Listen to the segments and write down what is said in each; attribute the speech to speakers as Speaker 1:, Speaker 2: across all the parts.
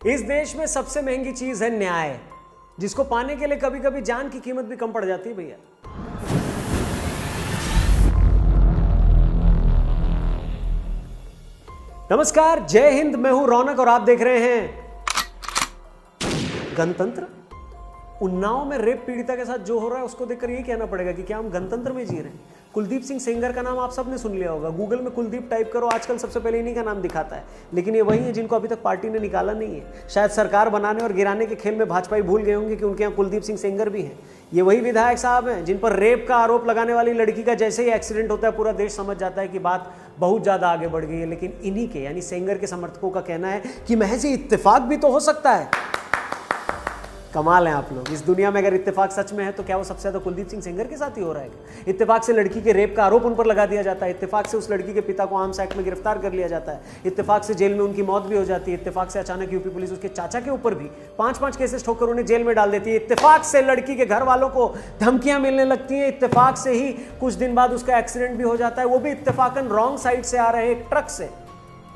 Speaker 1: इस देश में सबसे महंगी चीज है न्याय, जिसको पाने के लिए कभी कभी जान की कीमत भी कम पड़ जाती है भैया। नमस्कार, जय हिंद। मैं हूं रौनक और आप देख रहे हैं गणतंत्र। उन्नाव में रेप पीड़िता के साथ जो हो रहा है उसको देखकर ये कहना पड़ेगा कि क्या हम गणतंत्र में जी रहे हैं। कुलदीप सिंह सेंगर का नाम आप सबने सुन लिया होगा। गूगल में कुलदीप टाइप करो, आजकल सबसे पहले इन्हीं का नाम दिखाता है। लेकिन ये वही है जिनको अभी तक पार्टी ने निकाला नहीं है। शायद सरकार बनाने और गिराने के खेल में भाजपाई भूल गए होंगे कि उनके यहाँ कुलदीप सिंह सेंगर भी हैं। ये वही विधायक साहब हैं जिन पर रेप का आरोप लगाने वाली लड़की का जैसे ही एक्सीडेंट होता है पूरा देश समझ जाता है कि बात बहुत ज्यादा आगे बढ़ गई है। लेकिन इन्हीं के यानी सेंगर के समर्थकों का कहना है कि महज इत्तेफाक भी तो हो सकता है। कमाल है आप लोग। इस दुनिया में अगर इत्तेफाक सच में है तो क्या वो सबसे ज्यादा कुलदीप सिंह सेंगर के साथ ही हो रहा है? इत्तेफाक से लड़की के रेप का आरोप उन पर लगा दिया जाता है। इत्तेफाक से उस लड़की के पिता को आर्म्स एक्ट में गिरफ्तार कर लिया जाता है। इत्तेफाक से जेल में उनकी मौत भी हो जाती है। इत्तेफाक से अचानक यूपी पुलिस उसके चाचा के ऊपर भी 5-5 केसेस ठोकर उन्हें जेल में डाल देती है। इत्तेफाक से लड़की के घर वालों को धमकियां मिलने लगती हैं। इत्तेफाक से ही कुछ दिन बाद उसका एक्सीडेंट भी हो जाता है, वो भी इत्तेफाकन रॉन्ग साइड से आ रहे एक ट्रक से।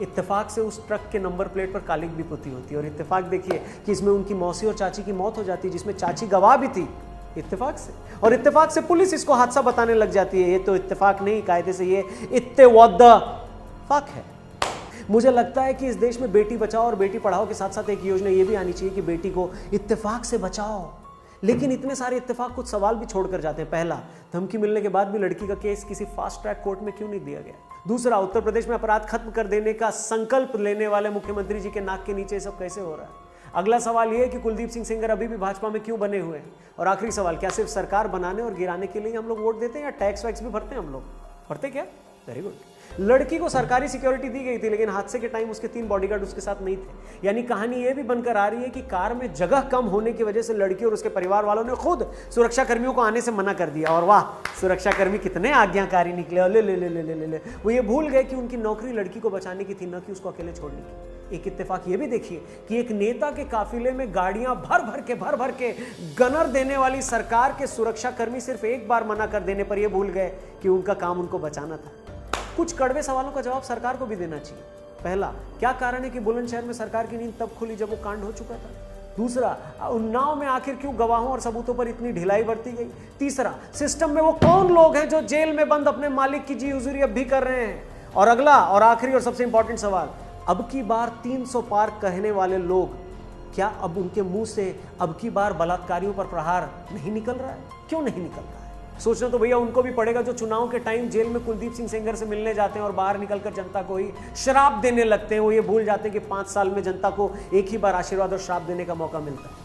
Speaker 1: इत्तेफाक से उस ट्रक के नंबर प्लेट पर कालिक भी पुती होती है। और इत्तेफाक देखिए कि इसमें उनकी मौसी और चाची की मौत हो जाती है, जिसमें चाची गवाह भी थी इत्तेफाक से। और इत्तेफाक से पुलिस इसको हादसा बताने लग जाती है। ये तो इत्तेफाक नहीं, कायदे से ये इत्तेवद्दफाक है। मुझे लगता है कि इस देश में बेटी बचाओ और बेटी पढ़ाओ के साथ साथ एक योजना ये भी आनी चाहिए कि बेटी को इत्तेफाक से बचाओ। लेकिन इतने सारे इत्तेफाक कुछ सवाल भी छोड़कर जाते हैं। पहला, धमकी मिलने के बाद भी लड़की का केस किसी फास्ट ट्रैक कोर्ट में क्यों नहीं दिया गया? दूसरा, उत्तर प्रदेश में अपराध खत्म कर देने का संकल्प लेने वाले मुख्यमंत्री जी के नाक के नीचे सब कैसे हो रहा है? अगला सवाल यह है कि कुलदीप सिंह सेंगर अभी भी भाजपा में क्यों बने हुए हैं? और आखिरी सवाल, क्या सिर्फ सरकार बनाने और गिराने के लिए हम लोग वोट देते हैं या टैक्स वैक्स भी भरते हैं हम लोग? भरते क्या? Very good. लड़की को सरकारी सिक्योरिटी दी गई थी, लेकिन हादसे के टाइम उसके 3 बॉडीगार्ड उसके साथ नहीं थे। यानी कहानी यह भी बनकर आ रही है कि कार में जगह कम होने की वजह से लड़की और उसके परिवार वालों ने खुद सुरक्षा कर्मियों को आने से मना कर दिया। और वाह, सुरक्षा कर्मी कितने आज्ञाकारी निकले। ले ले ले ले ले ले वो ये भूल गए कि उनकी नौकरी लड़की को बचाने की थी, न कि उसको अकेले छोड़ने की। एक इत्तेफाक ये भी देखिए कि एक नेता के काफिले में गाड़ियां भर भर के गनर देने वाली सरकार के सुरक्षा कर्मी सिर्फ एक बार मना कर देने पर यह भूल गए कि उनका काम उनको बचाना था। कुछ कड़वे सवालों का जवाब सरकार को भी देना चाहिए। पहला, क्या कारण है कि बुलंदशहर में सरकार की नींद तब खुली जब वो कांड हो चुका था? दूसरा, उन्नाव में आखिर क्यों गवाहों और सबूतों पर इतनी ढिलाई बरती गई? तीसरा, सिस्टम में वो कौन लोग हैं जो जेल में बंद अपने मालिक की जी हुजूरी अब भी कर रहे हैं? और अगला और आखिरी और सबसे इंपॉर्टेंट सवाल, अब की बार 300 पार कहने वाले लोग, क्या अब उनके मुंह से अब की बार बलात्कारियों पर प्रहार नहीं निकल रहा है? क्यों नहीं निकल रहा है? सोचना तो भैया उनको भी पड़ेगा जो चुनाव के टाइम जेल में कुलदीप सिंह सेंगर से मिलने जाते हैं और बाहर निकलकर जनता को ही श्राप देने लगते हैं। वो ये भूल जाते हैं कि 5 साल में जनता को एक ही बार आशीर्वाद और श्राप देने का मौका मिलता है।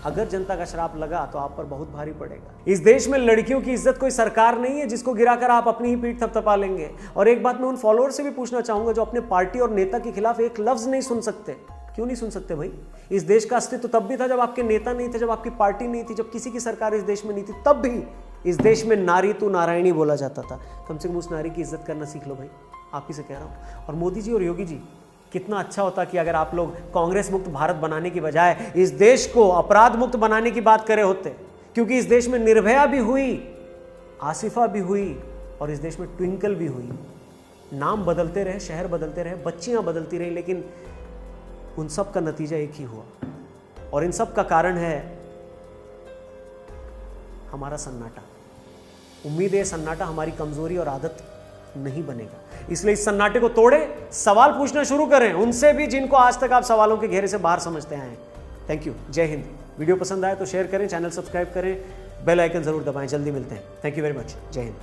Speaker 1: अगर जनता का श्राप लगा तो आप पर बहुत भारी पड़ेगा। इस देश में लड़कियों की इज्जत कोई सरकार नहीं है जिसको गिराकर आप अपनी ही पीठ थपथपा लेंगे। और एक बात मैं उन फॉलोअर से भी पूछना चाहूंगा जो अपने पार्टी और नेता के खिलाफ एक लफ्ज नहीं सुन सकते। क्यों नहीं सुन सकते भाई? इस देश का अस्तित्व तब भी था जब आपके नेता नहीं थे, जब आपकी पार्टी नहीं थी, जब किसी की सरकार इस देश में नहीं थी। तब भी इस देश में नारी तू नारायणी बोला जाता था। कम से कम उस नारी की इज्जत करना सीख लो भाई, आप ही से कह रहा हूं। और मोदी जी और योगी जी, कितना अच्छा होता कि अगर आप लोग कांग्रेस मुक्त भारत बनाने की बजाय इस देश को अपराध मुक्त बनाने की बात करे होते। क्योंकि इस देश में निर्भया भी हुई, आसिफा भी हुई और इस देश में ट्विंकल भी हुई। नाम बदलते रहे, शहर बदलते रहे, बच्चियां बदलती रही, लेकिन उन सब का नतीजा एक ही हुआ। और इन सब का कारण है हमारा सन्नाटा। उम्मीद है सन्नाटा हमारी कमजोरी और आदत नहीं बनेगा। इसलिए इस सन्नाटे को तोड़े, सवाल पूछना शुरू करें उनसे भी जिनको आज तक आप सवालों के घेरे से बाहर समझते आए हैं। थैंक यू, जय हिंद। वीडियो पसंद आए तो शेयर करें, चैनल सब्सक्राइब करें, बेल आइकन जरूर दबाएं। जल्दी मिलते हैं। Thank you very much. जय हिंद।